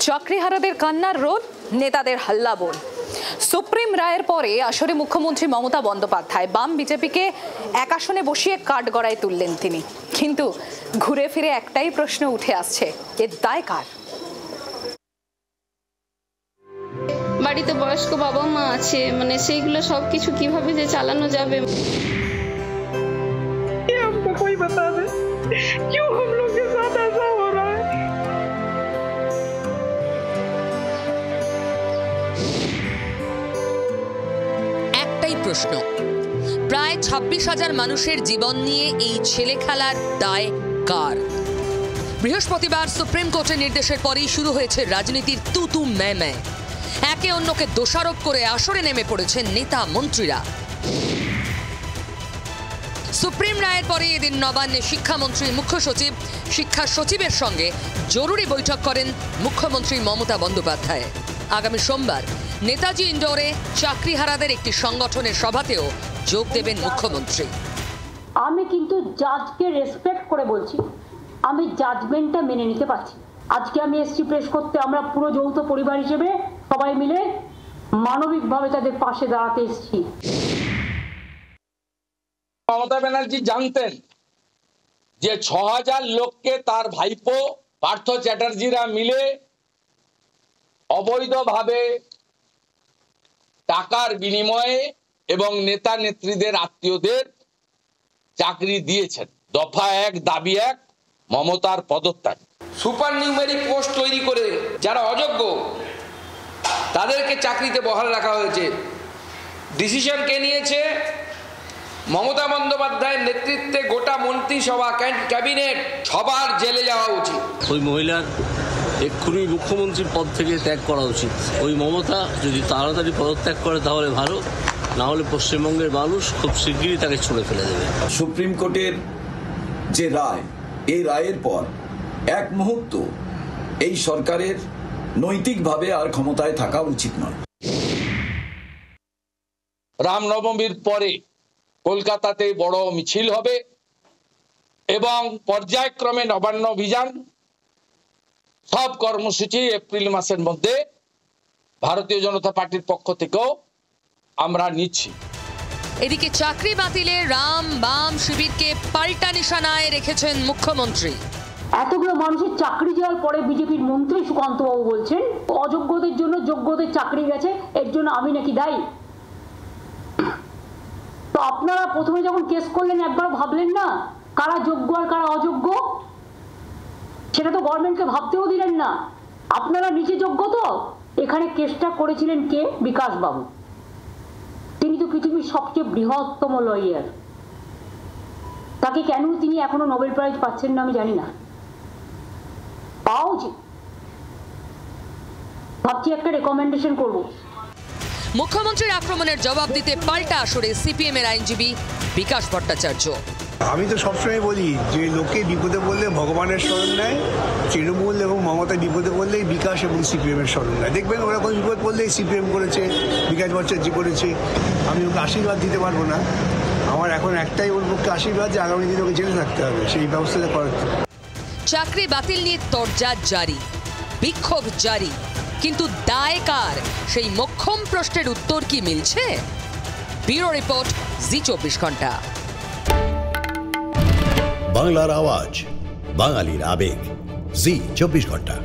চাকরিহারাদের কান্নার রোল, নেতাদের হাল্লা বল। সুপ্রিম রায়ের পরে আসরে মুখ্যমন্ত্রী মমতা বন্দ্যোপাধ্যায় বাম বিজেপিকে এক আসনে বসিয়ে কাঠগড়ায় তুললেন তিনি। কিন্তু ঘুরে ফিরে একটাই প্রশ্ন উঠে আসছে, এর দায় কার? বাড়িতে বয়স্ক বাবা মা আছে, মানে সেইগুলো সবকিছু কিভাবে যে চালানো যাবে। हमको कोई बता दे क्यों हम लोग के साथ ऐसा हो रहा है। একটাই প্রশ্ন, প্রায় 26,000 মানুষের জীবন নিয়ে এই ছেলে খেলার দায় কার? বৃহস্পতিবার সুপ্রিম কোর্টের নির্দেশের পরেই শুরু হয়েছে রাজনীতির তু ম্যায়। একে অন্যকে দোষারোপ করে আসরে নেমে পড়েছেন নেতা মন্ত্রীরা। সুপ্রিম রায়ের পরে এদিন নবান্নে শিক্ষামন্ত্রী, মুখ্য সচিব, শিক্ষা সচিবের সঙ্গে জরুরি বৈঠক করেন মুখ্যমন্ত্রী মমতা বন্দ্যোপাধ্যায়। আগামী সোমবার নেতাজি ইন্ডোরে চাকরিহারাদের একটি সংগঠনের সভাতেও যোগ দেবেন মুখ্যমন্ত্রী। আমি কিন্তু জাজকে রেসপেক্ট করে বলছি, আমি জাজমেন্টটা মেনে নিতে পারছি। আজকে আমি এসছি প্রেস করতে, আমরা পুরো যৌথ পরিবার হিসেবে সবাই মিলে মানবিকভাবে তাদের পাশে দাঁড়াতে এসছি। মমতা ব্যানার্জি জানতেন যে 6,000 লোককে তার ভাইপো পার্থ চ্যাটার্জিরা মিলে অবৈধভাবে টাকার বিনিময়ে এবং নেতা নেত্রীদের আত্মীয়দের চাকরি দিয়েছেন। দফা 1 দাবি 1 মমতার পদত্যাগ। সুপার নিউমেরিক পোস্ট তৈরি করে যারা অযোগ্য তাদেরকে চাকরিতে বহাল রাখা হয়েছে। ডিসিশন কে নিয়েছে? মমতা বন্দ্যোপাধ্যায়ের নেতৃত্বে গোটা মন্ত্রিসভা, ক্যাবিনেট, সবার জেলে যাওয়া উচিত। ওই মহিলার এক্ষুনি মুখ্যমন্ত্রীর পদ থেকে ত্যাগ করা উচিত। ওই মমতা যদি তাড়াতাড়ি পদত্যাগ করে তাহলে ভালো, না হলে পশ্চিমবঙ্গের মানুষ খুব শিগগিরই তাকে ছুঁড়ে ফেলে দেবে। সুপ্রিম কোর্টের যে রায়, এই রায়ের পর এক মুহূর্ত এই সরকারের নৈতিকভাবে আর ক্ষমতায় থাকা উচিত নয়। রামনবমীর পরে কলকাতাতে বড় মিছিল হবে এবং পর্যায়ক্রমে নবান্ন অভিযান, সব কর্মসূচি এপ্রিল মাসের মধ্যে ভারতীয় জনতা পার্টির পক্ষ থেকেও আমরা নিচ্ছি। এদিকে চাকরি বাতিলে রাম বাম শিবিরকে পাল্টা নিশানায় রেখেছেন মুখ্যমন্ত্রী। এতগুলো মানুষের চাকরি যাওয়ার পরে বিজেপির মন্ত্রী সুকান্ত বাবু বলছেন অযোগ্যদের জন্য যোগ্যদের চাকরি গেছে, এর জন্য আমি নাকি দায়ী। তো আপনারা প্রথমে যখন কেস করলেন একবার ভাবলেন না কারা যোগ্য আর কারা অযোগ্য? সেটা তো গভর্নমেন্টকে ভাবতেও দিলেন না। আপনারা নিচে যোগ্য তো? এখানে কেসটা করেছিলেন কে? বিকাশ বাবু। তিনি তো পৃথিবীর সবচেয়ে বৃহত্তম লয়ার। তাকে কেন তিনি এখনো নোবেল প্রাইজ পাচ্ছেন না আমি জানি না। পাওয়া উচিত। ভাবছি একটা রেকমেন্ডেশন করব। মুখ্যমন্ত্রীর আক্রমণের জবাব দিতে পাল্টা আসরে সিপিএম এর আইনজীবী বিকাশ ভট্টাচার্য। আমি তো সবসময় বলি যে লোকে বিপদে পড়লে ভগবানের স্মরণ নেয়, তৃণমূল এবং মমতা বিপদে পড়লেই বিকাশ এবং সিপিএম এর স্মরণ নেয়। দেখবেন ওরা কোনো বিপদ পড়লেই সিপিএম করেছে, বিকাশ ভট্টাচার্য করেছে। আমি ওকে আশীর্বাদ দিতে পারবো না। আমার এখন একটাই ওর পক্ষে আশীর্বাদ যে আগামী দিনে ওকে জেলে থাকতে হবে, সেই ব্যবস্থাটা করার। চাকরি বাতিল নিয়ে তরজা জারি, বিক্ষোভ জারি, কিন্তু দায় কার? সেই মোক্ষম প্রশ্নের উত্তর কি মিলছে? ব্যুরো রিপোর্ট, জি 24 ঘন্টা। বাংলার আওয়াজ, বাঙালির আবেগ, জি 24 ঘন্টা।